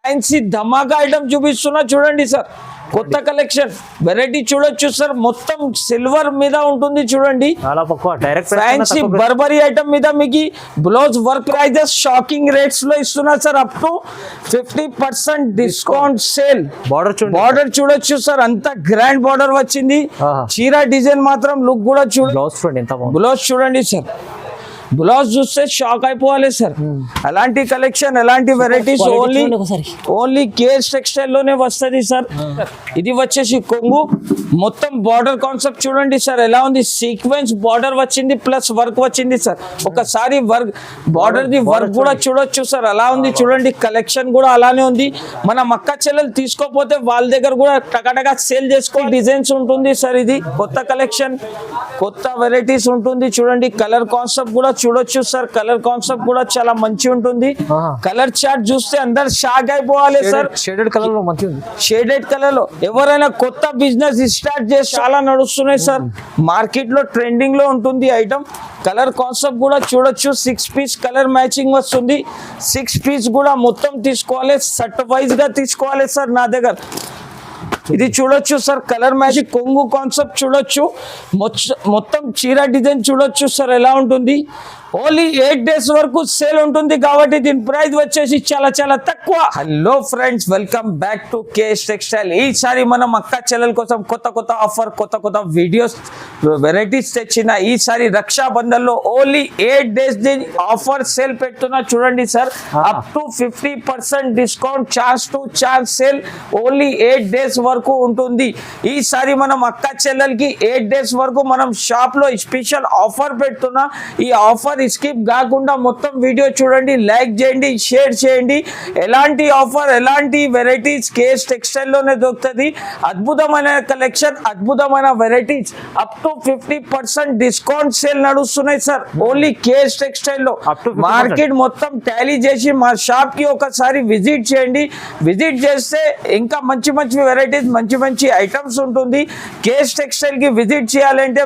Fancy ధమాకా item చూపిస్తున్నా చూడండి sir. కొత్త కలెక్షన్ వెరైటీ చూడొచ్చు సార్. మొత్తం సిల్వర్ మీద ఉంటుంది చూడండి. ఫ్యాన్సీ బర్బరీ ఐటమ్ మీద మీకు blouse work prices shocking rates లో ఇస్తున్నా sir. Up to 50% discount sale. Border చూడొచ్చు సార్, అంత గ్రాండ్ బార్డర్ వచ్చింది. చీర డిజైన్ మాత్రం లుక్ కూడా చూడండి. బ్లౌజ్ చూడండి సార్, బ్లౌజ్ చూస్తే షాక్ అయిపోవాలి సార్. అలాంటి కలెక్షన్, అలాంటి వెరైటీస్ ఓన్లీ కేఎస్ టెక్స్టైల్ లోనే వస్తుంది సార్. ఇది వచ్చేసి కొంగు, మొత్తం బార్డర్ కాన్సెప్ట్ చూడండి సార్ ఎలా ఉంది. సీక్వెన్స్ బార్డర్ వచ్చింది ప్లస్ వర్క్ వచ్చింది సార్. ఒకసారి వర్క్ బార్డర్ ది వర్క్ కూడా చూడొచ్చు సార్ అలా ఉంది చూడండి. కలెక్షన్ కూడా అలానే ఉంది. మన మక్క చెల్లెలు తీసుకోపోతే వాళ్ళ దగ్గర కూడా టకటగా సేల్ చేసుకో డిజైన్స్ ఉంటుంది సార్. ఇది కొత్త కలెక్షన్, కొత్త వెరైటీస్ ఉంటుంది చూడండి. కలర్ కాన్సెప్ట్ కూడా చూడొచ్చు సార్. కలర్ కాన్సెప్ట్ కూడా చాలా మంచి ఉంటుంది. కలర్ చార్ట్ చూస్తే అందరు షాక్ అయిపోవాలి సార్. షేడెడ్ కలర్ లో మంచి ఉంది. షేడెడ్ కలర్ లో ఎవరైనా కొత్త బిజినెస్ స్టార్ట్ చేసి చాలా నడుస్తున్నాయి సార్. మార్కెట్ లో ట్రెండింగ్ లో ఉంటుంది ఐటమ్. కలర్ కాన్సెప్ట్ కూడా చూడొచ్చు. 6 పీస్ కలర్ మ్యాచింగ్ వస్తుంది. 6 పీస్ కూడా మొత్తం తీసుకోవాలి, సెట్ వైజ్ గా తీసుకోవాలి సార్ నా దగ్గర. ఇది చూడొచ్చు సార్, కలర్ మ్యాచింగ్ కొంగు కాన్సెప్ట్ చూడొచ్చు. మొత్తం చీర డిజైన్ చూడొచ్చు సార్ ఎలా ఉంటుంది. ఓన్లీ 8 days వరకు సేల్ ఉంటుంది కాబట్టి దీని ప్రైస్ వచ్చేసి చాలా చాలా తక్కువ. Hello friends, welcome back to KS textile. ఈసారి మనం అక్క చెల్లెల కోసం కొత్త కొత్త ఆఫర్, కొత్త కొత్త వీడియోస్, వెరైటీస్ తెచ్చిన. ఈసారి రక్షాబంధన్ లో ఓన్లీ 8 days ఆఫర్ సేల్ పెడుతున్నా చూడండి sir. Up to 50% discount, chance to chance sale only 8 days వరకు ఉంటుంది. ఈసారి మనం అక్క చెల్లెలకి 8 days వరకు మనం షాప్ లో స్పెషల్ ఆఫర్ పెడుతున్నా. ఈ ఆఫర్ స్కిప్ కాకుండా మొత్తం వీడియో చూడండి, లైక్ చేయండి, షేర్ చేయండి. ఎలాంటి ఆఫర్, ఎలాంటి వెరైటీస్ కేఎస్ టెక్స్టైల్ లోనే దొరుకుతుంది. అద్భుతమైన కలెక్షన్, అద్భుతమైన varieties. Up to 50% discount sale నడుస్తున్నాయి సార్ ఓన్లీ కేఎస్ టెక్స్టైల్ లో. మార్కెట్ మొత్తం టాలీ చేసి మా షాప్ కి ఒకసారి విజిట్ చేయండి. విజిట్ చేస్తే ఇంకా మంచి మంచి వెరైటీస్, మంచి మంచి ఐటమ్స్ ఉంటుంది. కేఎస్ టెక్స్టైల్ కి విజిట్ చేయాలంటే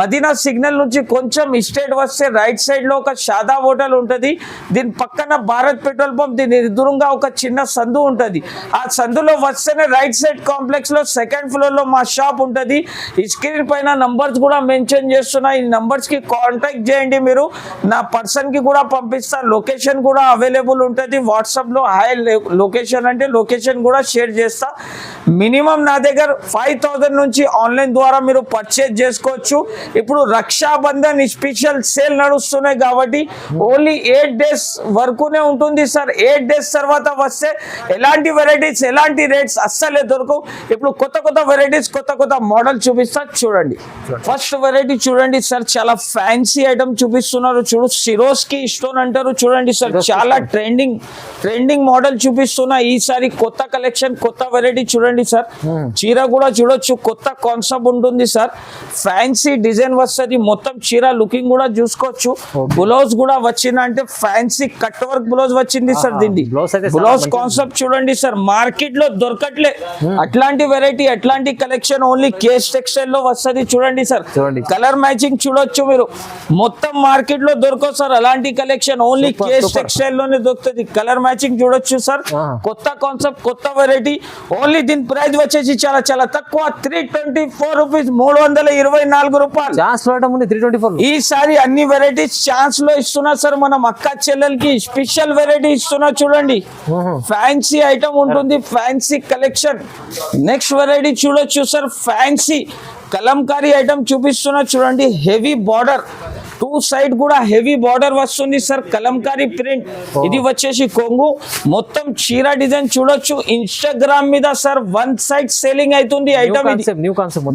మదీనా సిగ్నల్ నుంచి కొంచెం స్ట్రైట్ వస్తే రైట్ సైడ్ లో ఒక షాదా హోటల్ ఉంటది. దీని పక్కన భారత్ పెట్రోల్ పంప్, దీని ఎదురుగా ఒక చిన్న సందు ఉంటది. ఆ సందులో వస్తేనే రైట్ సైడ్ కాంప్లెక్స్ లో 2nd floor లో మా షాప్ ఉంటది. ఈ స్క్రీన్ పైన నంబర్స్ కూడా మెన్షన్ చేస్తున్నా. ఈ నంబర్స్ కి కాంటాక్ట్ చేయండి. మీరు నా పర్సన్ కి కూడా పంపిస్తా. లొకేషన్ కూడా అవైలబుల్ ఉంటది. వాట్సాప్ లో హాయ్ లొకేషన్ అంటే లొకేషన్ కూడా షేర్ చేస్తా. మినిమం నా దగ్గర 5000 నుంచి ఆన్లైన్ ద్వారా మీరు పర్చేజ్ చేసుకోవచ్చు. ఇప్పుడు రక్షాబంధన్ స్పెషల్ సేల్ నడుస్తున్నాయి కాబట్టి ఓన్లీ 8 days వరకునే ఉంటుంది సార్. 8 days తర్వాత వస్తే ఎలాంటి వెరైటీస్, ఎలాంటి రేట్స్ అస్సలే దొరకవు. ఇప్పుడు కొత్త కొత్త వెరైటీస్, కొత్త కొత్త మోడల్ చూపిస్తా చూడండి. ఫస్ట్ వెరైటీ చూడండి సార్, చాలా ఫ్యాన్సీ ఐటమ్ చూపిస్తున్నారు. చూడు, సిరోస్కి స్టోన్ అంటారు చూడండి సార్. చాలా ట్రెండింగ్ మోడల్ చూపిస్తున్నా. ఈసారి కొత్త కలెక్షన్, కొత్త వెరైటీ చూడండి సార్. చీర కూడా చూడొచ్చు, కొత్త కాన్సెప్ట్ ఉంటుంది సార్. ఫ్యాన్సీ డిజైన్ వస్తుంది. మొత్తం చీర లుకింగ్ కూడా చూసుకోవచ్చు. బ్లౌజ్ కూడా వచ్చింది అంటే ఫ్యాన్సీ కట్ వర్క్ బ్లౌజ్ వచ్చింది సార్. దీన్ని బ్లౌజ్ కాన్సెప్ట్ చూడండి సార్, మార్కెట్ లో దొరకట్లే అట్లాంటి వెరైటీ, అట్లాంటి కలెక్షన్ ఓన్లీ కేఎస్ టెక్స్టైల్ లో వస్తుంది చూడండి సార్. కలర్ మ్యాచింగ్ చూడొచ్చు మీరు, మొత్తం మార్కెట్ లో దొరకవు సార్ అలాంటి కలెక్షన్. ఓన్లీ కేఎస్ టెక్స్టైల్ లోనే దొరుకుతుంది. కలర్ మ్యాచింగ్ చూడొచ్చు సార్. కొత్త కాన్సెప్ట్, కొత్త వెరైటీ. ఓన్లీ దీని ప్రైస్ వచ్చేసి చాలా చాలా తక్కువ, 324 రూపీస్, 324 రూపాయలు. ఈసారి అన్ని వెరైటీస్ ఛాన్స్ లో ఇస్తున్నా సార్. మనం అక్క చెల్లెలకి స్పెషల్ వెరైటీ ఇస్తున్నా చూడండి. ఫ్యాన్సీ ఐటమ్ ఉంటుంది, ఫ్యాన్సీ కలెక్షన్. నెక్స్ట్ వెరైటీ చూడొచ్చు సార్, ఫ్యాన్సీ కలంకారీ ఐటమ్ చూపిస్తున్నా చూడండి. హెవీ బార్డర్, 2 సైడ్ కూడా హెవీ బార్డర్ వస్తుంది సార్. కలంకారీ ప్రింట్. ఇది వచ్చేసి కొంగు. మొత్తం చీర డిజైన్ చూడొచ్చు. ఇన్స్టాగ్రామ్ మీద సార్ 1 side సేలింగ్ అవుతుంది ఐటమ్.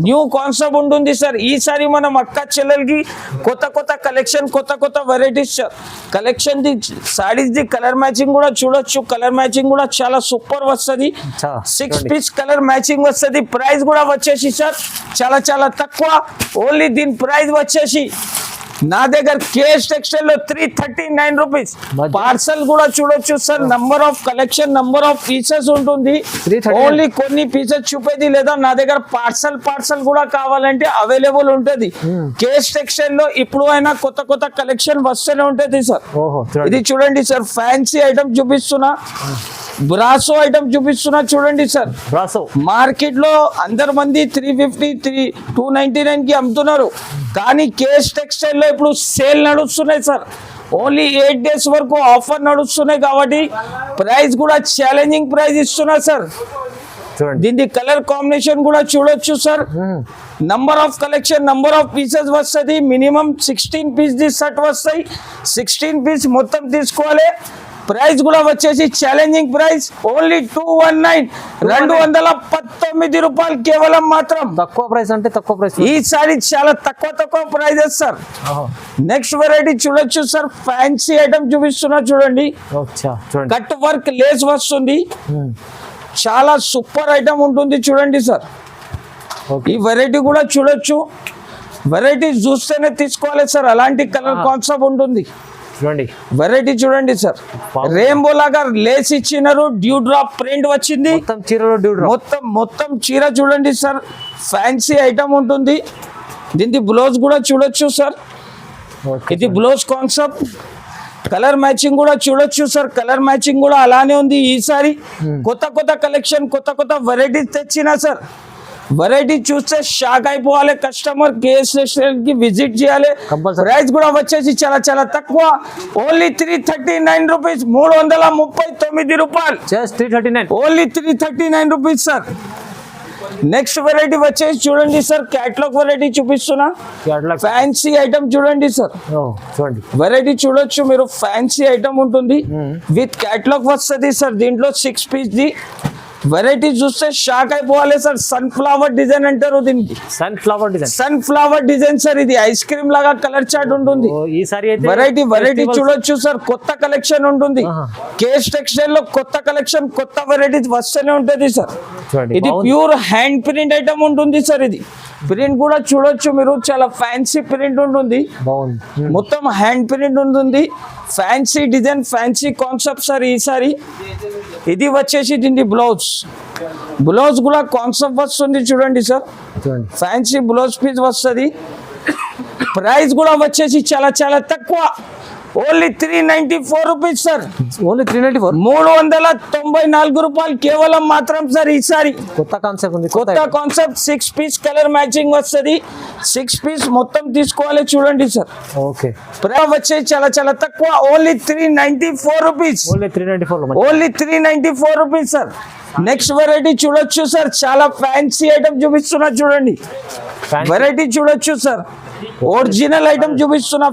న్యూ కాన్సెప్ట్ ఉంటుంది సార్. ఈసారి మనం అక్క చెల్లెలకి కొత్త కొత్త కలెక్షన్, కొత్త కొత్త varieties sir. Collection the saris the colour matching కూడా చూడొచ్చు. కలర్ మ్యాచింగ్ కూడా చాలా సూపర్ వస్తుంది. 6 పీస్ కలర్ మ్యాచింగ్ వస్తుంది. ప్రైస్ కూడా వచ్చేసి సార్ చాలా చాలా తక్కువ. ఓన్లీ దీని ప్రైస్ వచ్చేసి నా దగ్గర కేఎస్ టెక్స్టైల్ లో 339 రూపీస్. పార్సల్ కూడా చూడొచ్చు sir. Number of collection, number of pieces ఉంటుంది. ఓన్లీ కొన్ని పీసెస్ చూపేది, లేదా నా దగ్గర పార్సల్ కూడా కావాలంటే అవైలబుల్ ఉంటది. కేఎస్ టెక్స్టైల్ లో ఇప్పుడు అయినా కొత్త కొత్త కలెక్షన్ వస్తూనే ఉంటది సార్. ఇది చూడండి సార్, ఫ్యాన్సీ ఐటమ్ చూపిస్తున్నా. బ్రాసో ఐటమ్ చూపిస్తున్నా చూడండి సార్. బ్రాసో మార్కెట్ లో అందరు మంది 350 299 కి అమ్ముతున్నారు, కానీ కేఎస్ టెక్స్టైల్ లో ఇప్పుడు సేల్ నడుస్తున్నాయి సార్. ఓన్లీ 8 days వరకు ఆఫర్ నడుస్తున్నాయి కాబట్టి ప్రైస్ కూడా ఛాలెంజింగ్ ప్రైస్ ఇస్తున్నా సార్. చూడండి దీని కలర్ కాంబినేషన్ కూడా చూడొచ్చు sir. Number of collection, number of pieces వస్తుంది. మినిమం 16 పీస్ ది సెట్ వస్తాయి. 16 పీస్ మొత్తం తీసుకోవాలి. ప్రైస్ కూడా వచ్చేసి ఛాలెంజింగ్ ప్రైస్ ఓన్లీ 219 219 రూపాయలు కేవలం మాత్రం. తక్కువ ప్రైస్ అంటే తక్కువ ప్రైస్. ఈసారి చాలా తక్కువ ప్రైజెస్ సార్. నెక్స్ట్ వెరైటీ చూడొచ్చు సార్. ఫ్యాన్సీ ఐటమ్ చూపిస్తున్నా చూడండి. కట్ వర్క్ లేస్ వస్తుంది, చాలా సూపర్ ఐటమ్ ఉంటుంది చూడండి సార్. ఈ వెరైటీ కూడా చూడొచ్చు. వెరైటీ చూస్తేనే తీసుకోవాలి సార్, అలాంటి కలర్ కాన్సెప్ట్ ఉంటుంది. చూడండి వెరైటీ చూడండి సార్. రెయిన్బో లాగా లేస్ ఇచ్చినారు, డ్యూ డ్రాప్ ప్రింట్ వచ్చింది. మొత్తం చీర చూడండి సార్. ఫ్యాన్సీ ఐటమ్ ఉంటుంది. దీనికి బ్లౌజ్ కూడా చూడొచ్చు సార్. ఇది బ్లౌజ్ కాన్సెప్ట్. కలర్ మ్యాచింగ్ కూడా చూడొచ్చు సార్. కలర్ మ్యాచింగ్ కూడా అలానే ఉంది. ఈసారి కొత్త కలెక్షన్, కొత్త వెరైటీస్ తెచ్చినా సార్. వెరైటీ చూస్తే షాక్ అయిపోవాలి కస్టమర్. కేఎస్ కి విజిట్ చేయాలి. ప్రైస్ కూడా వచ్చేసి చాలా తక్కువ, ఓన్లీ 339 రూపీస్, 339 రూపాయలు. Only 339 rupees sir. Next variety వచ్చేసి చూడండి సార్. క్యాటలాగ్ వెరైటీ చూపిస్తున్నా. ఫ్యాన్సీ ఐటమ్ చూడండి సార్. వెరైటీ చూడొచ్చు మీరు. ఫ్యాన్సీ ఐటమ్ ఉంటుంది, విత్ క్యాటలాగ్ వస్తుంది సార్. దీంట్లో 6 పీస్ ది వెరైటీ చూస్తే షాక్ అయిపోవాలి సార్. సన్ఫ్లవర్ డిజైన్ అంటారు దీనికి. Sunflower design sir. ఇది ఐస్ క్రీమ్ లాగా కలర్ చార్ట్ ఉంటుంది. వెరైటీ చూడొచ్చు సార్. కొత్త కలెక్షన్ ఉంటుంది. కేఎస్ టెక్స్టైల్ లో కొత్త కలెక్షన్, కొత్త వెరైటీస్ వస్తూనే ఉంటుంది సార్. ఇది ప్యూర్ హ్యాండ్ ప్రింట్ ఐటమ్ ఉంటుంది సార్. ఇది ప్రింట్ కూడా చూడొచ్చు మీరు. చాలా ఫ్యాన్సీ ప్రింట్ ఉంటుంది, మొత్తం హ్యాండ్ ప్రింట్ ఉంటుంది. Fancy design, fancy concept sir. ఈసారి ఇది వచ్చేసి దీని బ్లౌజ్ కూడా కాన్సెప్ట్ వస్తుంది చూడండి సార్. ఫ్యాన్సీ బ్లౌజ్ పీస్ వస్తుంది. ప్రైస్ కూడా వచ్చేసి చాలా తక్కువ, ఓన్లీ 394 రూపీస్ సార్. ఓన్లీ 394, 394 రూపాయలు కేవలం మాత్రం సార్. ఈసారి కొత్త కాన్సెప్ట్ ఉంది. కొత్త కాన్సెప్ట్. 6 పీస్ కలర్ మ్యాచింగ్ వస్తుంది. 6 పీస్ మొత్తం తీసుకోవాలి చూడండి సార్. ఓకే, ప్రైస్ వచ్చేసి చాలా తక్కువ, only 394 rupees. Only 394 rupees sir. Next variety చూడొచ్చు సార్. చాలా ఫ్యాన్సీ ఐటమ్ చూపిస్తున్నా చూడండి. వెరైటీ చూడొచ్చు సార్. ఒరిజినల్ ఐటమ్ చూపిస్తున్నా.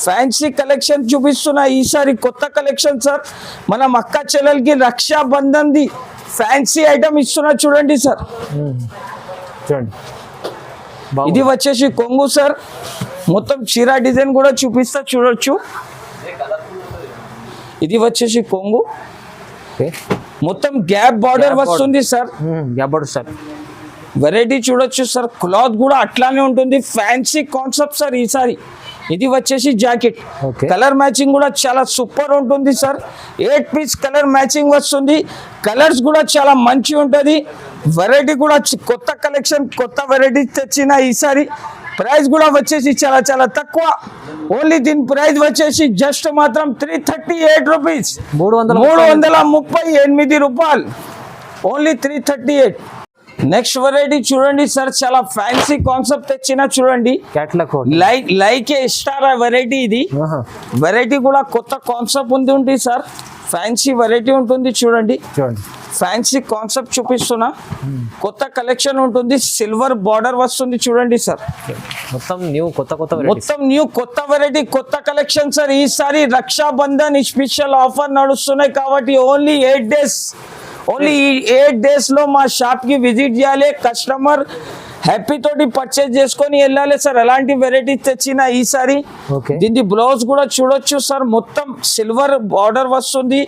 ఫ్యాన్సీ కలెక్షన్ చూపిస్తున్నా. ఈసారి కొత్త కలెక్షన్ సార్. మన అక్క చెల్లెలకి రక్షాబంధన్ ది ఫ్యాన్సీ ఐటమ్ ఇస్తున్నా చూడండి సార్. ఇది వచ్చేసి కొంగు సార్. మొత్తం చీర డిజైన్ కూడా చూపిస్తా చూడొచ్చు. ఇది వచ్చేసి కొంగు, మొత్తం గ్యాప్ బార్డర్ వస్తుంది సార్. వెరైటీ చూడొచ్చు సార్. క్లాత్ కూడా అట్లానే ఉంటుంది. ఫ్యాన్సీ కాన్సెప్ట్ సార్ ఈసారి. ఇది వచ్చేసి జాకెట్. కలర్ మ్యాచింగ్ కూడా చాలా సూపర్ ఉంటుంది సార్. 8 పీస్ కలర్ మ్యాచింగ్ వస్తుంది. కలర్స్ కూడా చాలా మంచి ఉంటుంది. వెరైటీ కూడా కొత్త కలెక్షన్, కొత్త వెరైటీ తెచ్చిన ఈసారి. ప్రైస్ కూడా వచ్చేసి చాలా తక్కువ, ఓన్లీ దీని ప్రైస్ వచ్చేసి జస్ట్ మాత్రం 338 రూపీస్, 338 రూపాయలు. ఓన్లీ 338. నెక్స్ట్ వెరైటీ చూడండి సార్. చాలా ఫ్యాన్సీ కాన్సెప్ట్ తెచ్చిన చూడండి. Like star variety. ఇది వెరైటీ కూడా కొత్త కాన్సెప్ట్ ఉంది సార్. ఫ్యాన్సీ వెరైటీ ఉంటుంది చూడండి. ఫ్యాన్సీ కాన్సెప్ట్ చూపిస్తున్నా. కొత్త కలెక్షన్ ఉంటుంది. సిల్వర్ బార్డర్ వస్తుంది చూడండి సార్. మొత్తం న్యూ కొత్త వెరైటీ, కొత్త కలెక్షన్ సార్. ఈసారి రక్షాబంధన్ స్పెషల్ ఆఫర్ నడుస్తున్నాయి కాబట్టి ఓన్లీ 8 days. ఓన్లీ ఈ 8 days లో మా షాప్ కి విజిట్ చేయాలి. కస్టమర్ హ్యాపీ తోటి పర్చేజ్ చేసుకొని వెళ్ళాలి సార్. అలాంటి వెరైటీస్ తెచ్చిన ఈసారి. దీని బ్లౌజ్ కూడా చూడొచ్చు సార్. మొత్తం సిల్వర్ బార్డర్ వస్తుంది,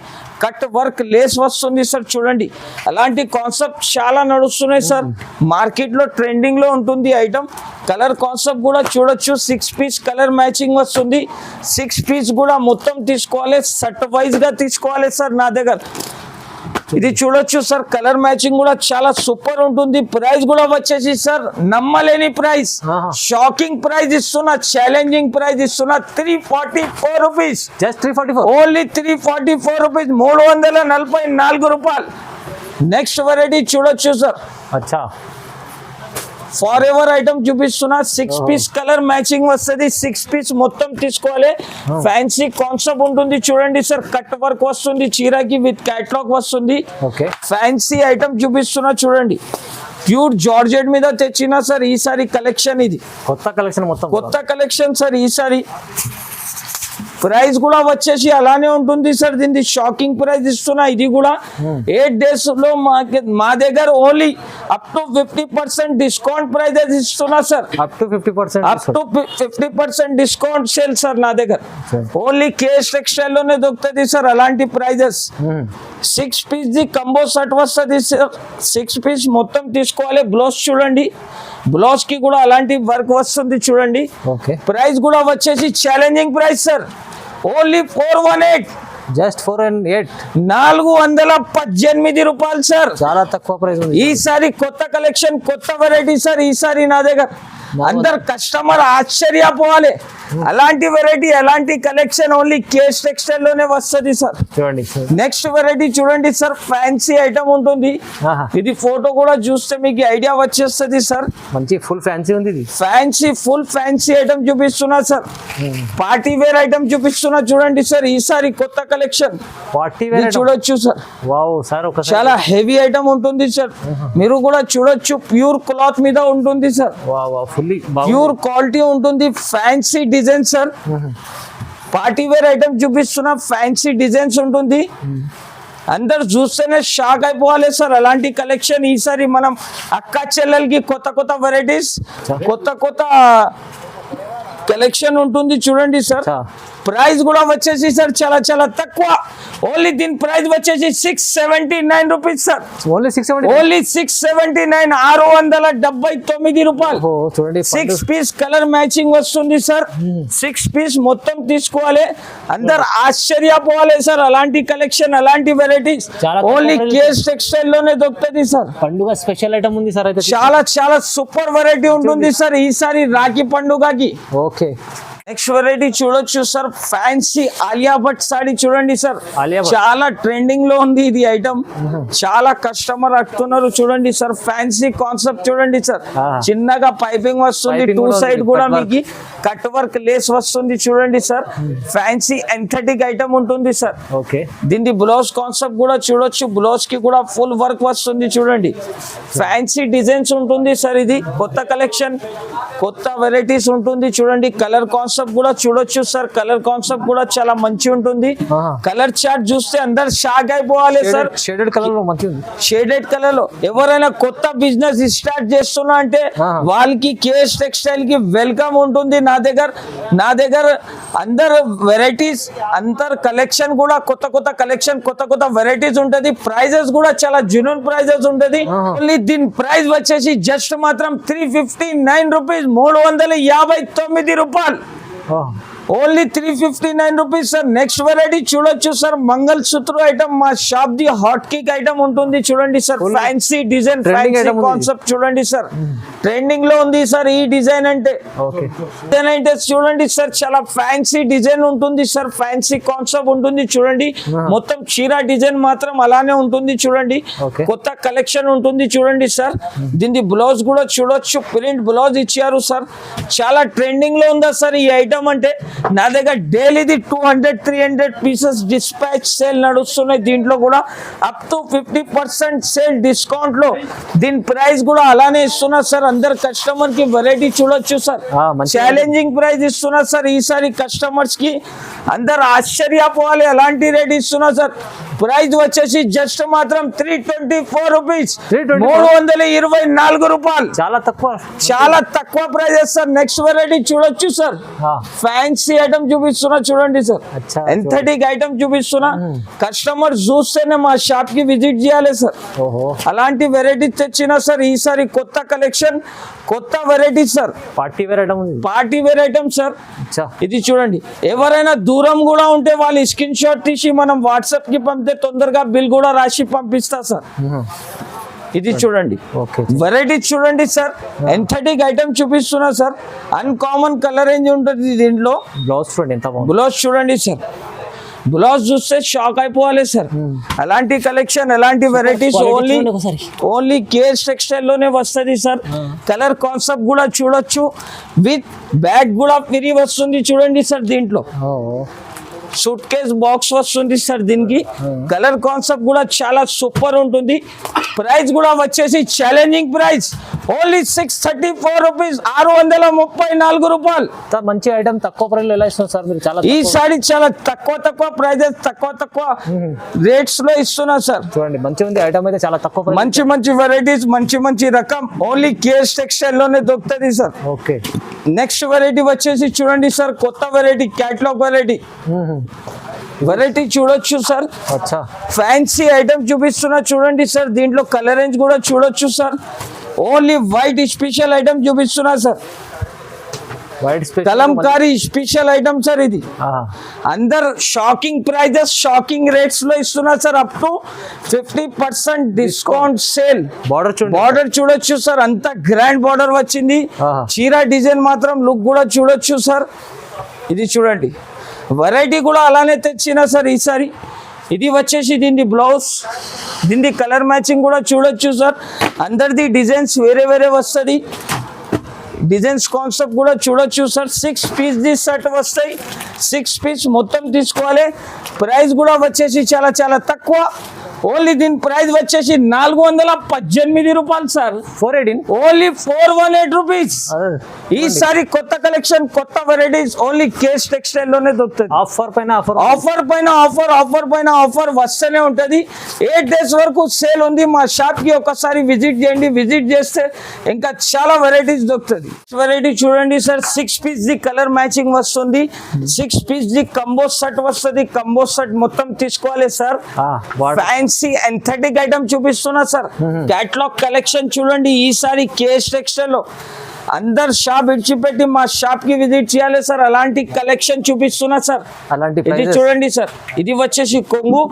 కట్ వర్క్ లేస్ వస్తుంది సార్. చూడండి, అలాంటి కాన్సెప్ట్ చాలా నడుస్తున్నాయి సార్. మార్కెట్ లో ట్రెండింగ్ లో ఉంటుంది ఐటమ్. కలర్ కాన్సెప్ట్ కూడా చూడొచ్చు. 6 పీస్ కలర్ మ్యాచింగ్ వస్తుంది. 6 పీస్ కూడా మొత్తం తీసుకోవాలి, సెట్ వైజ్ గా తీసుకోవాలి సార్. నా దగ్గర ఇది చూడొచ్చు సార్, కలర్ మ్యాచింగ్ కూడా చాలా సూపర్ ఉంటుంది. ప్రైస్ కూడా వచ్చేసి సార్ నమ్మలేని ప్రైస్, ఆహా. షాకింగ్ ప్రైస్ ఇస్తున్నా, ఛాలెంజింగ్ ప్రైస్ ఇస్తున్నా. 344 రూపీస్, జస్ట్ 344. ఓన్లీ 344 రూపీస్, 344 రూపాయలు. నెక్స్ట్ వెరైటీ చూడొచ్చు సార్, అచ్చా ఫార్ ఎవర్ ఐటమ్ చూపిస్తున్నా. 6 పీస్ కలర్ మ్యాచింగ్ వస్తుంది. 6 పీస్ మొత్తం తీసుకోవాలి. ఫ్యాన్సీ కాన్సెప్ట్ ఉంటుంది చూడండి సార్, కట్ వర్క్ వస్తుంది చీరకి, విత్ క్యాట్లాగ్ వస్తుంది. ఓకే. ఫ్యాన్సీ ఐటమ్ చూపిస్తున్నా చూడండి, ప్యూర్ జార్జెట్ మీద తెచ్చిన సార్ ఈసారి కలెక్షన్. ఇది కొత్త కలెక్షన్, మొత్తం కొత్త కలెక్షన్ సార్ ఈసారి. ప్రైస్ కూడా వచ్చేసి అలానే ఉంటుంది సార్. దీనికి షాకింగ్ ప్రైస్ ఇస్తున్నా. ఇది కూడా 8 days లో మా దగ్గర only up to 50% discount prices ఇస్తున్నా sir. Up to 50%. Up to 50% discount sale sir నా దగ్గర. ఓన్లీ కేఎస్ టెక్స్టైల్ లోనే దొరుకుతుంది సార్ అలాంటి prices. 6 piece the combo set వస్తుంది సార్. 6 పీస్ మొత్తం తీసుకోవాలి. బ్లౌజ్ చూడండి, బ్లౌజ్ కి కూడా అలాంటి వర్క్ వస్తుంది చూడండి. ఓకే. ప్రైస్ కూడా వచ్చేసి challenging price sir, only 418, just 408. 418 రూపాయలు సార్. చాలా తక్కువ ప్రైస్ ఉంది. ఈసారి కొత్త కలెక్షన్, కొత్త వెరైటీ సార్ ఈసారి నా దగ్గర. అందరు కస్టమర్ ఆశ్చర్యపోవాలి, అలాంటి వెరైటీ, అలాంటి కలెక్షన్ ఓన్లీ కేఎస్ టెక్స్టైల్ లోనే వస్తుంది సార్. చూడండి. నెక్స్ట్ వెరైటీ చూడండి సార్, ఫ్యాన్సీ ఐటమ్ ఉంటుంది. ఆహా. ఇది ఫోటో కూడా చూస్తే మీకు ఐడియా వచ్చేస్తుంది సార్. మంచి ఫుల్ ఫ్యాన్సీ ఉంది ఇది. ఫ్యాన్సీ, ఫుల్ ఫ్యాన్సీ ఐటమ్ చూపిస్తున్నా సార్. పార్టీ వేర్ ఐటమ్ చూపిస్తున్నా చూడండి సార్ ఈసారి కొత్త కలెక్షన్. పార్టీ వేర్ చూడొచ్చు సార్, వావ్ సార్, ఒక చాలా హెవీ ఐటమ్ ఉంటుంది సార్. మీరు కూడా చూడొచ్చు, ప్యూర్ క్లాత్ మీద ఉంటుంది sir. Wow wow, fully pure quality ఉంటుంది. Fancy design sir. Party wear item చూపిస్తున్నా, ఫ్యాన్సీ డిజైన్స్ ఉంటుంది. అందరు చూస్తేనే షాక్ అయిపోవాలి సార్ అలాంటి కలెక్షన్. ఈసారి మనం అక్క చెల్లెలకి కొత్త కొత్త వెరైటీస్, కొత్త కొత్త కలెక్షన్ ఉంటుంది చూడండి సార్. ప్రైస్ కూడా వచ్చేసి సార్ చాలా చాలా తక్కువ. ఓన్లీ దీని ప్రైస్ వచ్చేసి 679 రూపీస్ సార్. ఓన్లీ 670. ఓన్లీ 679, 679 రూపాయలు. చూడండి, 6 పీస్ కలర్ మ్యాచింగ్ వస్తుంది సార్. 6 పీస్ మొత్తం తీసుకోవాలి. అందరు ఆశ్చర్యపోవాలి సార్ అలాంటి కలెక్షన్, అలాంటి వెరైటీస్ ఓన్లీ కేఎస్ టెక్స్టైల్ లోనే దొరుకుతుంది సార్. పండుగ స్పెషల్ ఐటమ్ ఉంది సార్. అయితే చాలా చాలా సూపర్ వెరైటీ ఉంటుంది సార్ ఈసారి రాఖీ పండుగకి. ఓకే. నెక్స్ట్ వెరైటీ చూడొచ్చు సార్, ఫ్యాన్సీ ఆలియా భట్ సాడీ చూడండి సార్. ఆలియా భట్ చాలా ట్రెండింగ్ లో ఉంది ఇది ఐటమ్. చాలా కస్టమర్ అడుగుతున్నారు చూడండి సార్. ఫ్యాన్సీ కాన్సెప్ట్ చూడండి సార్, చిన్నగా పైపింగ్ వస్తుంది, 2 సైడ్ కూడా మీకు కట్ వర్క్ లేస్ వస్తుంది చూడండి సార్. ఫ్యాన్సీ ఎంథెటిక్ ఐటమ్ ఉంటుంది సార్. ఓకే. దీని బ్లౌజ్ కాన్సెప్ట్ కూడా చూడొచ్చు, బ్లౌజ్ కి కూడా ఫుల్ వర్క్ వస్తుంది చూడండి. ఫ్యాన్సీ డిజైన్స్ ఉంటుంది సార్. ఇది కొత్త కలెక్షన్, కొత్త వెరైటీస్ ఉంటుంది చూడండి. కలర్ కాన్సెప్ట్ కూడా చూడొచ్చు సార్. కలర్ కాన్సెప్ట్ కూడా చాలా మంచి ఉంటుంది. కలర్ చార్ట్ చూస్తే అందరు షాక్ అయిపోవాలి సార్. షేడెడ్ కలర్ లో మంచి ఉంది. షేడెడ్ కలర్ లో ఎవరైనా కొత్త బిజినెస్ స్టార్ట్ చేస్తున్నా అంటే వాళ్ళకి కేఎస్ టెక్స్టైల్ కి వెల్కమ్ ఉంటుంది నా దగ్గర. అందరు వెరైటీస్, అందరు కలెక్షన్ కూడా కొత్త కొత్త కలెక్షన్, కొత్త కొత్త వెరైటీస్ ఉంటది. ప్రైజెస్ కూడా చాలా జెన్యూన్ ప్రైజెస్ ఉంటది. ఓన్లీ దీని ప్రైస్ వచ్చేసి జస్ట్ మాత్రం 359 రూపీస్, 359 రూపాయలు. Only 359 rupees sir. Next variety చూడొచ్చు సార్, మంగళ సూత్ర ఐటమ్. మా shop the hot cake item ఉంటుంది చూడండి sir. Fancy design, fancy concept చూడండి సార్. ట్రెండింగ్ లో ఉంది సార్ ఈ డిజైన్ అంటే. డిజైన్ అంటే చూడండి సార్, చాలా ఫ్యాన్సీ డిజైన్ ఉంటుంది సార్. ఫ్యాన్సీ కాన్సెప్ట్ ఉంటుంది చూడండి. మొత్తం చీర డిజైన్ మాత్రం అలానే ఉంటుంది చూడండి. కొత్త కలెక్షన్ ఉంటుంది చూడండి సార్. దీని బ్లౌజ్ కూడా చూడొచ్చు, ప్రింట్ బ్లౌజ్ ఇచ్చారు సార్. చాలా ట్రెండింగ్ లో ఉందా సార్ ఈ ఐటమ్ అంటే. నా దగ్గర డైలీది 200-300 పీసెస్ డిస్పాచ్ సేల్ నడుస్తున్నాయి. దీంట్లో కూడా అప్ టు 50% సేల్ డిస్కౌంట్ లో దీని ప్రైస్ కూడా అలానే ఇస్తున్నా సార్. అందరు కస్టమర్ కి వెరైటీ చూడొచ్చు సార్. ఛాలెంజింగ్ ప్రైస్ ఇస్తున్నా సార్ ఈసారి కస్టమర్స్ కి. అందరు ఆశ్చర్యపోవాలి అలాంటి రేట్ ఇస్తున్నా సార్. ప్రైస్ వచ్చేసి జస్ట్ మాత్రం 324 రూపీస్, 324 రూపాయలు. చాలా తక్కువ, చాలా తక్కువ ప్రైజెస్ సార్. నెక్స్ట్ వెరైటీ చూడొచ్చు సార్, ఫ్యాన్సీ ఐటమ్ చూపిస్తున్నా చూడండి సార్. ఎంథెటిక్ ఐటమ్ చూపిస్తున్నా. కస్టమర్ చూస్తేనే మా షాప్ కి విజిట్ చేయాలి సార్. అలాంటి వెరైటీ తెచ్చినా సార్ ఈసారి కొత్త కలెక్షన్. కొత్త variety sir, party wear item ఉంది. Party wear item sir. అచ్చా ఇది చూడండి, ఎవరైనా దూరం కూడా ఉంటే వాళ్ళు స్క్రీన్ షాట్ తీసి మనం వాట్సాప్ కి పంపితే తొందరగా బిల్ కూడా రాసి పంపిస్తా సార్. ఇది చూడండి, ఓకే వెరైటీ చూడండి సార్, ఎంథటిక్ ఐటమ్ చూపిస్తున్నా సార్. అన్కామన్ కలర్ రేంజ్ ఉంటుంది దీంట్లో. బ్లౌజ్ చూడండి ఎంత బాగుంది. బ్లౌజ్ చూడండి సార్, బ్లౌజ్ చూస్తే షాక్ అయిపోవాలి సార్. అలాంటి కలెక్షన్, అలాంటి varieties only only KS textile లోనే వస్తుంది సార్. కలర్ కాన్సెప్ట్ కూడా చూడొచ్చు, విత్ బ్యాగ్ కూడా ఫ్రీ వస్తుంది చూడండి సార్. దీంట్లో సూట్ కేస్ బాక్స్ వస్తుంది సార్. దీనికి కలర్ కాన్సెప్ట్ కూడా చాలా సూపర్ ఉంటుంది. ప్రైస్ కూడా వచ్చేసి ఛాలెంజింగ్ ప్రైస్ ఓన్లీ 634 రూపీస్, 634 రూపాయలు. మంచి ఐటమ్ తక్కువ ప్రైస్ ఎలా ఇస్తున్నారు సార్ మీరు? చాలా ఈ సారీ చాలా తక్కువ ప్రైజెస్, తక్కువ రేట్స్ లో ఇస్తున్నా సార్. చూడండి మంచిగా ఉంది ఐటమ్ అయితే, చాలా తక్కువ ప్రైస్. మంచి వెరైటీస్, మంచి రకం ఓన్లీ కేఎస్ టెక్స్టైల్ లోనే దొరుకుతుంది సార్. ఓకే నెక్స్ట్ వెరైటీ వచ్చేసి చూడండి సార్, కొత్త వెరైటీ, క్యాటలాగ్ వెరైటీ చూడొచ్చు సార్. అచ్చా ఫ్యాన్సీ ఐటమ్ చూపిస్తున్నా చూడండి సార్. దీంట్లో కలర్ రేంజ్ కూడా చూడొచ్చు sir. Only white special item చూపిస్తున్నా sir. White special Kalamkari special item sir. ఇది అందరు షాకింగ్ ప్రైజెస్, షాకింగ్ రేట్స్ లో ఇస్తున్నా sir. Up to 50% discount sale. Border చూడొచ్చు సార్, అంత గ్రాండ్ బార్డర్ వచ్చింది. చీర డిజైన్ మాత్రం లుక్ కూడా చూడొచ్చు సార్. ఇది చూడండి, వెరైటీ కూడా అలానే తెచ్చిన సార్ ఈసారి. ఇది వచ్చేసి దీని బ్లౌజ్, దీని కలర్ మ్యాచింగ్ కూడా చూడొచ్చు సార్. అందరిది డిజైన్స్ వేరే వస్తుంది. డిజైన్స్ కాన్సెప్ట్ కూడా చూడొచ్చు సార్. 6 పీస్ ది సెట్ వస్తాయి. 6 పీస్ మొత్తం తీసుకోవాలి. ప్రైస్ కూడా వచ్చేసి చాలా తక్కువ. ఓన్లీ దీని ప్రైస్ వచ్చేసి 418 రూపాయలు సార్. 418 only 418 rupees. ఈసారి కొత్త కలెక్షన్, కొత్త వెరైటీస్ ఓన్లీ కేఎస్ టెక్స్టైల్ లోనే దొరుకుతుంది. ఆఫర్ పైన ఆఫర్ వస్తూనే ఉంటది. 8 days వరకు సేల్ ఉంది. మా షాప్ కి ఒకసారి విజిట్ చేయండి. విజిట్ చేస్తే ఇంకా చాలా వెరైటీస్ దొరుకుతుంది. వెరైటీ చూడండి సార్, 6 పీస్ ది కలర్ మ్యాచింగ్ వస్తుంది. 6 పీస్ ది కంబో సెట్ వస్తుంది. కంబో సెట్ మొత్తం తీసుకోవాలి సార్. ఫ్యాన్సీ ఎంథటిక్ ఐటమ్ చూపిస్తున్నా సార్. క్యాటలాగ్ కలెక్షన్ చూడండి. ఈసారి కేఎస్ టెక్స్టైల్ లో అందరు షాప్ ఇడిచిపెట్టి మా షాప్ కి విజిట్ చేయాలి సార్. అలాంటి కలెక్షన్ చూపిస్తున్నా సార్. ఇది చూడండి సార్, ఇది వచ్చేసి కొంగు,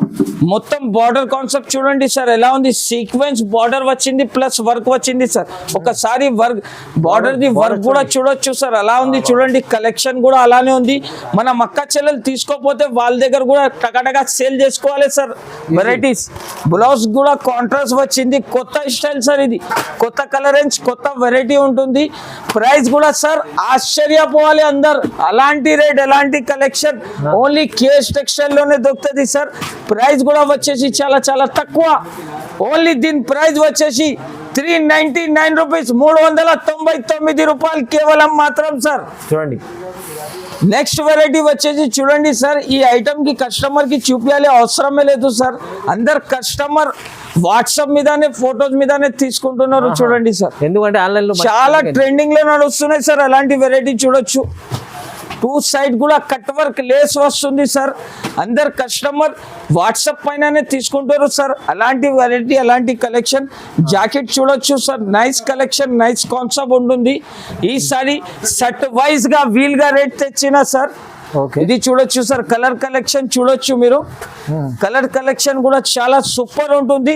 మొత్తం బార్డర్ కాన్సెప్ట్ చూడండి సార్ ఎలా ఉంది. సీక్వెన్స్ బార్డర్ వచ్చింది, ప్లస్ వర్క్ వచ్చింది సార్. ఒకసారి వర్క్ బార్డర్ ది వర్క్ కూడా చూడొచ్చు సార్, అలా ఉంది చూడండి. కలెక్షన్ కూడా అలానే ఉంది. మన మక్క చెల్లెలు తీసుకోపోతే వాళ్ళ దగ్గర కూడా టకాటగా సేల్ చేసుకోవాలి సార్. వెరైటీస్ బ్లౌజ్ కూడా కాంట్రాస్ట్ వచ్చింది. కొత్త స్టైల్ సార్. ఇది కొత్త కలర్ రేంజ్, కొత్త వెరైటీ ఉంటుంది. ప్రైస్ కూడా సార్ ఆశ్చర్యపోవాలి అందరు. అలాంటి రేట్, అలాంటి కలెక్షన్ ఓన్లీ కేఎస్ టెక్స్టైల్ లోనే దొరుకుతుంది సార్. ప్రైస్ కూడా వచ్చేసి చాలా తక్కువ. ఓన్లీ దీని ప్రైస్ వచ్చేసి 399 రూపీస్, 399 రూపాయలు కేవలం మాత్రం సార్. చూడండి నెక్స్ట్ వెరైటీ వచ్చేసి చూడండి సార్. ఈ ఐటమ్ కి కస్టమర్ కి చూపించాలి అవసరమే లేదు సార్. అందరు కస్టమర్ వాట్సాప్ మీదనే, ఫోటోస్ మీదనే తీసుకుంటున్నారు చూడండి సార్. ఎందుకంటే ఆన్లైన్ లో చాలా ట్రెండింగ్ లో నడుస్తున్నాయి సార్. అలాంటి వెరైటీ చూడొచ్చు. 2 సైడ్ కూడా కట్ వర్క్ లేస్ వస్తుంది సార్. అందరు కస్టమర్ వాట్సాప్ పైననే తీసుకుంటారు సార్. అలాంటి వెరైటీ, అలాంటి కలెక్షన్. జాకెట్ చూడొచ్చు sir, nice collection, nice concept ఉంటుంది. ఈసారి సెట్ వైజ్ గా వీల్ గా రేట్ తెచ్చిన సార్. ఇది చూడొచ్చు సార్. కలర్ కలెక్షన్ చూడొచ్చు మీరు. కలర్ కలెక్షన్ కూడా చాలా సూపర్ ఉంటుంది.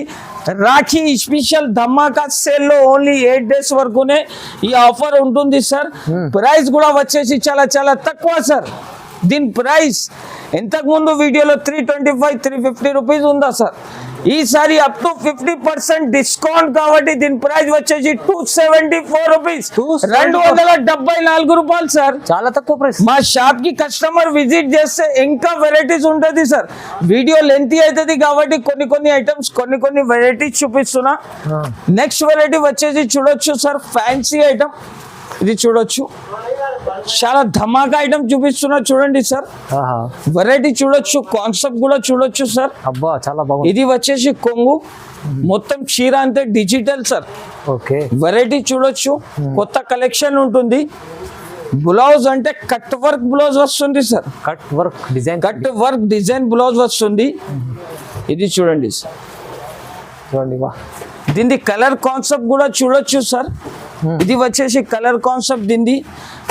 రాఖీ స్పెషల్ ధమాకా సేల్ లో ఓన్లీ 8 days వరకునే ఈ ఆఫర్ ఉంటుంది సార్. ప్రైస్ కూడా వచ్చేసి చాలా తక్కువ సార్. దీని ప్రైస్ ఇంతకు ముందు వీడియోలో 325, 350 రూపీస్ ఉందా సార్. ఈసారి అప్ టు 50% డిస్కౌంట్ కాబట్టి దీని ప్రైస్ వచ్చేసి 274 రూపీస్, 274 రూపాయలు సార్. చాలా తక్కువ ప్రైస్. మా షాప్ కి కస్టమర్ విజిట్ చేస్తే ఇంకా వెరైటీస్ ఉంటది సార్. వీడియో లెంతీ అవుతుంది కాబట్టి కొన్ని ఐటమ్స్, కొన్ని వెరైటీస్ చూపిస్తున్నా. నెక్స్ట్ వెరైటీ వచ్చేసి చూడొచ్చు సార్, ఫ్యాన్సీ ఐటమ్. ఇది చూడొచ్చు, చాలా ధమాకా ఐటమ్ చూపిస్తున్నా చూడండి సార్. వెరైటీ చూడొచ్చు, కాన్సెప్ట్ కూడా చూడొచ్చు సార్. అబ్బా చాలా బాగుంది. ఇది వచ్చేసి కొంగు, మొత్తం చీర అంతే డిజిటల్ సార్. ఓకే, వెరైటీ చూడొచ్చు, కొత్త కలెక్షన్ ఉంటుంది. బ్లౌజ్ అంటే కట్ వర్క్ బ్లౌజ్ వస్తుంది sir. Cut work design blouse వస్తుంది. ఇది చూడండి సార్. చూడండి, దీని కలర్ కాన్సెప్ట్ కూడా చూడొచ్చు సార్. ఇది వచ్చేసి కలర్ కాన్సెప్ట్ దీనిది.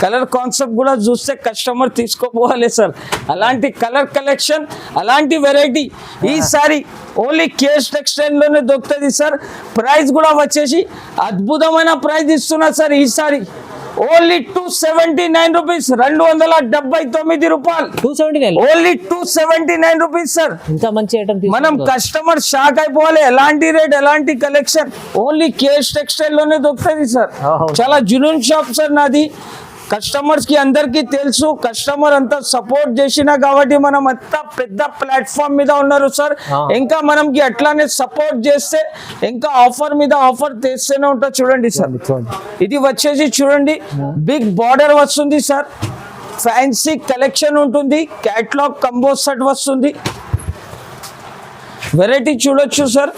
కలర్ కాన్సెప్ట్ కూడా చూస్తే కస్టమర్ తీసుకోపోవాలి సార్. అలాంటి కలర్ కలెక్షన్, అలాంటి వెరైటీ ఈసారి ఓన్లీ కేఎస్ టెక్స్టైల్ లోనే దొరుకుతుంది సార్. ప్రైస్ కూడా వచ్చేసి అద్భుతమైన ప్రైస్ ఇస్తున్నా సార్ ఈసారి. ఓన్లీ 279 రూపీస్, 279 రూపాయలు. 279 ఓన్లీ 279 రూపీస్ సార్. ఇంత మంచి ఐటమ్ మనం కస్టమర్ షాక్ అయిపోవాలి. ఎలాంటి రేట్, ఎలాంటి కలెక్షన్, ఓన్లీ కేఎస్ టెక్స్టైల్ లోనే దొరుకుతుంది సార్. చాలా జునూన్ షాప్ సార్ నాది. కస్టమర్స్ కి అందరికీ తెలుసు, కస్టమర్ అంతా సపోర్ట్ చేసినా కాబట్టి మనం అంతా పెద్ద ప్లాట్ఫామ్ మీద ఉన్నారు సార్. ఇంకా మనకి అట్లానే సపోర్ట్ చేస్తే ఇంకా ఆఫర్ మీద ఆఫర్ తెస్తూనే ఉంటా. చూడండి సార్, ఇది వచ్చేసి చూడండి బిగ్ బార్డర్ వస్తుంది సార్. ఫ్యాన్సీ కలెక్షన్ ఉంటుంది. క్యాట్లాగ్ కంబో సెట్ వస్తుంది. వెరైటీ చూడొచ్చు సార్.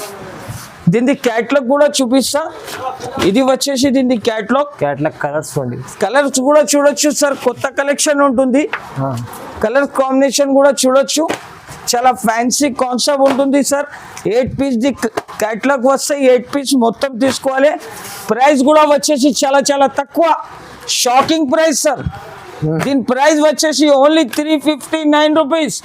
దీని క్యాట్లాగ్ కూడా చూపిస్తా. ఇది వచ్చేసి దీని క్యాట్లాగ్ కలర్స్ చూడండి. కలర్స్ కూడా చూడొచ్చు సార్. కొత్త కలెక్షన్ ఉంటుంది. కలర్ కాంబినేషన్ కూడా చూడొచ్చు. చాలా ఫ్యాన్సీ కాన్సెప్ట్ ఉంటుంది సార్. 8 పీస్ ది క్యాట్లాగ్ వస్తాయి. 8 పీస్ మొత్తం తీసుకోవాలి. ప్రైస్ కూడా వచ్చేసి చాలా చాలా తక్కువ, షాకింగ్ ప్రైస్ సార్. దీని ప్రైస్ వచ్చేసి ఓన్లీ 359 రూపీస్,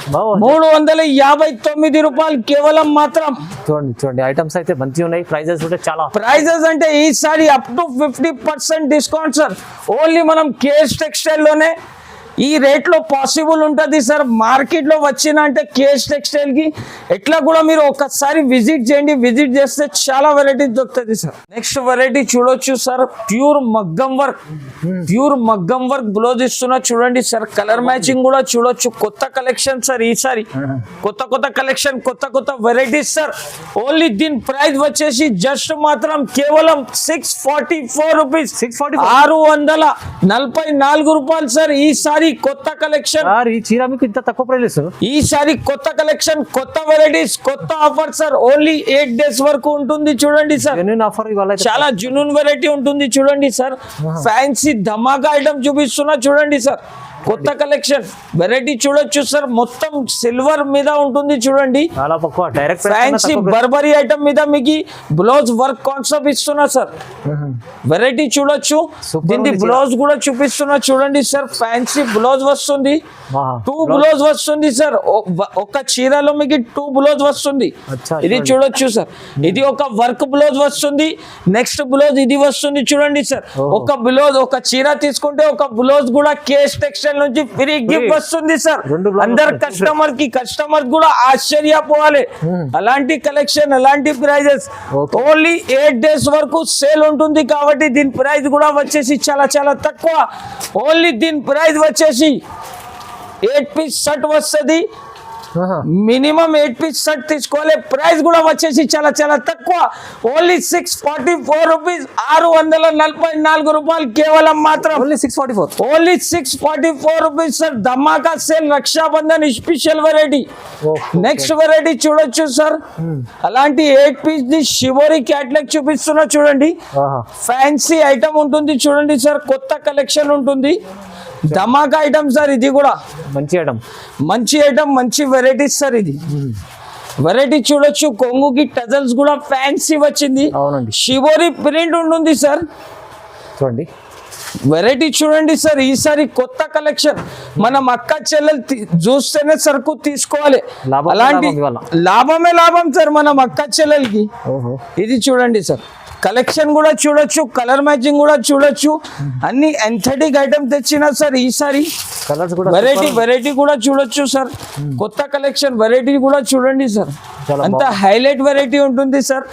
359 రూపాయలు కేవలం మాత్రం. చూడండి ఐటమ్స్ అయితే మంచిగా ఉన్నాయి. ప్రైజెస్ కూడా చాలా. ప్రైజెస్ అంటే ఈసారి up to 50% discount sir. Only మనం కేఎస్ టెక్స్టైల్ లోనే ఈ రేట్ లో పాసిబుల్ ఉంటుంది సార్. మార్కెట్ లో వచ్చిన అంటే కేఎస్ టెక్స్టైల్ కి ఎట్లా కూడా మీరు ఒకసారి విజిట్ చేయండి. విజిట్ చేస్తే చాలా వెరైటీ దొరుకుతుంది సార్. నెక్స్ట్ వెరైటీ చూడొచ్చు సార్. ప్యూర్ మగ్గం వర్క్, ప్యూర్ మగ్గం వర్క్ బ్లౌజ్ ఇస్తున్నా చూడండి సార్. కలర్ మ్యాచింగ్ కూడా చూడొచ్చు. కొత్త కలెక్షన్ సార్ ఈసారి. కొత్త కలెక్షన్, కొత్త వెరైటీస్ సార్. ఓన్లీ దీని ప్రైస్ వచ్చేసి జస్ట్ మాత్రం కేవలం 644 రూపీస్, 644 రూపాయలు సార్. ఈసారి కొత్త కలెక్షన్. ఈ చీర మీకు ఇంత తక్కువ ప్రైస్? ఈసారి కొత్త కలెక్షన్, కొత్త వెరైటీస్, కొత్త ఆఫర్ సార్. ఓన్లీ 8 డేస్ వరకు ఉంటుంది చూడండి సార్. ఆఫర్ చాలా జునూన్ వెరైటీ ఉంటుంది చూడండి సార్. ఫ్యాన్సీ ధమాకా ఐటమ్ చూపిస్తున్నా చూడండి సార్. కొత్త కలెక్షన్ వెరైటీ చూడొచ్చు సార్. మొత్తం సిల్వర్ మీద ఉంటుంది చూడండి. ఫ్యాన్సీ బర్బరీ ఐటమ్ మీద మీకు బ్లౌజ్ వర్క్ కాన్సెప్ట్ ఇస్తున్నా సార్. వెరైటీ చూడొచ్చు. దీని బ్లౌజ్ కూడా చూపిస్తున్నా చూడండి సార్. ఫ్యాన్సీ బ్లౌజ్ వస్తుంది. 2 బ్లౌజ్ వస్తుంది సార్. ఒక చీరలో మీకు 2 బ్లౌజ్ వస్తుంది. ఇది చూడొచ్చు సార్. ఇది ఒక వర్క్ బ్లౌజ్ వస్తుంది. నెక్స్ట్ బ్లౌజ్ ఇది వస్తుంది చూడండి సార్. ఒక బ్లౌజ్, ఒక చీర తీసుకుంటే ఒక బ్లౌజ్ కూడా కేఎస్ టెక్స్టైల్ నుంచి ఫ్రీ గిఫ్ట్ వస్తుంది సార్. అందరు కస్టమర్ కూడా ఆశ్చర్యపోవాలి. అలాంటి కలెక్షన్, అలాంటి ప్రైజెస్. ఓన్లీ 8 డేస్ వరకు సేల్ ఉంటుంది కాబట్టి దీని ప్రైస్ కూడా వచ్చేసి చాలా చాలా తక్కువ. ఓన్లీ దీని ప్రైస్ వచ్చేసి 8 పీస్ షర్ట్ వస్తుంది. మినిమం 8 పీస్ షర్ట్ తీసుకోవాలి. ప్రైస్ కూడా వచ్చేసి చాలా చాలా తక్కువ. ఓన్లీ 644 రూపీస్, 644 రూపాయలు కేవలం మాత్రం. Only 644 rupees sir. ధమాకా sale, Rakshabandhan special variety. Next variety చూడొచ్చు సార్. అలాంటి 8 పీస్ ది షివోరి క్యాట్లాగ్ చూపిస్తున్నా చూడండి. ఫ్యాన్సీ ఐటమ్ ఉంటుంది చూడండి సార్. కొత్త కలెక్షన్ ఉంటుంది. ధమాకా ఐటమ్ సార్. ఇది కూడా మంచి ఐటమ్, మంచి వెరైటీస్ సార్. ఇది వెరైటీ చూడొచ్చు. కొంగుకి టజల్స్ కూడా ఫ్యాన్సీ వచ్చింది. షివోరి ప్రింట్ ఉంటుంది సార్. చూడండి వెరైటీ చూడండి సార్. ఈసారి కొత్త కలెక్షన్. మనం అక్క చెల్లెలు చూస్తేనే సరుకు తీసుకోవాలి. అలాంటి లాభం సార్ మనం అక్క చెల్లెలకి. ఇది చూడండి సార్. కలెక్షన్ కూడా చూడొచ్చు. కలర్ మ్యాచింగ్ కూడా చూడొచ్చు. అన్ని ఎంథెటిక్ ఐటమ్ తెచ్చినా సార్ ఈసారి. వెరైటీ కూడా చూడొచ్చు సార్. కొత్త కలెక్షన్ వెరైటీ కూడా చూడండి సార్. అంత హైలైట్ వెరైటీ ఉంటుంది సార్.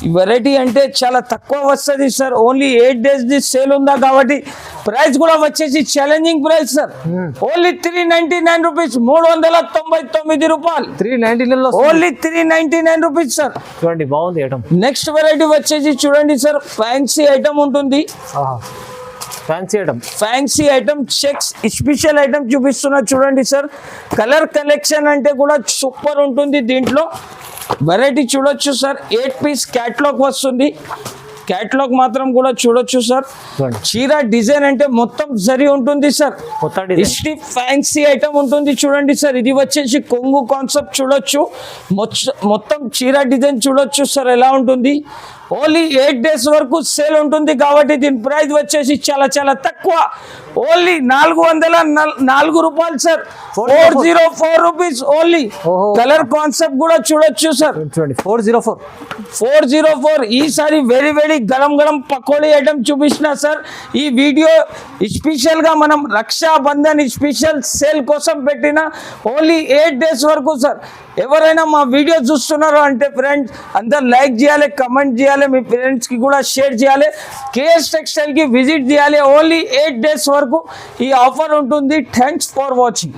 ఈ వెరైటీ అంటే చాలా తక్కువ వస్తుంది sir. Only 8 days the sale ఉందా కాబట్టి ప్రైస్ కూడా వచ్చేసి challenging price sir. Only 399 rupees, 399 రూపాయలు. 399 ఓన్లీ 399 రూపీస్ సార్. చూడండి బాగుంది ఐటమ్. నెక్స్ట్ వెరైటీ వచ్చేసి చూడండి సార్. ఫ్యాన్సీ ఐటమ్ ఉంటుంది. Fancy item checks special item చూపిస్తున్నా చూడండి సార్. కలర్ కలెక్షన్ అంటే కూడా సూపర్ ఉంటుంది దీంట్లో. వెరైటీ చూడొచ్చు సార్. 8 పీస్ క్యాట్లాగ్ వస్తుంది. క్యాట్లాగ్ మాత్రం కూడా చూడొచ్చు సార్. చీర డిజైన్ అంటే మొత్తం జరీ ఉంటుంది సార్. ఫ్యాన్సీ ఐటమ్ ఉంటుంది చూడండి సార్. ఇది వచ్చేసి కొంగు కాన్సెప్ట్ చూడొచ్చు. మొత్తం చీర డిజైన్ చూడొచ్చు సార్ ఎలా ఉంటుంది. ఓన్లీ 8 days వరకు సేల్ ఉంటుంది కాబట్టి దీని ప్రైస్ వచ్చేసి చాలా చాలా తక్కువ, ఓన్లీ 404 రూపాయలు సార్, 404 రూపీస్ ఓన్లీ. ఓహో. కలర్ కాన్సెప్ట్ కూడా చూడొచ్చు సార్, చూడండి 404. 404. ఈసారి వెరీ వెరీ గరం గరం పకోడీ ఐటమ్ చూపించిన సార్. ఈ వీడియో స్పెషల్ గా మనం రక్షాబంధన్ స్పెషల్ సేల్ కోసం పెట్టిన, ఓన్లీ 8 days వరకు సార్. ఎవరైనా మా వీడియో చూస్తున్నారు అంటే ఫ్రెండ్స్ అందరు లైక్ చేయాలి, కమెంట్ చేయాలి, మీ ఫ్రెండ్స్ కి కూడా షేర్ చేయాలి, కేఎస్ టెక్స్టైల్ కి విజిట్ చేయాలి. ఓన్లీ 8 days వరకు ఈ ఆఫర్ ఉంటుంది. Thanks for watching.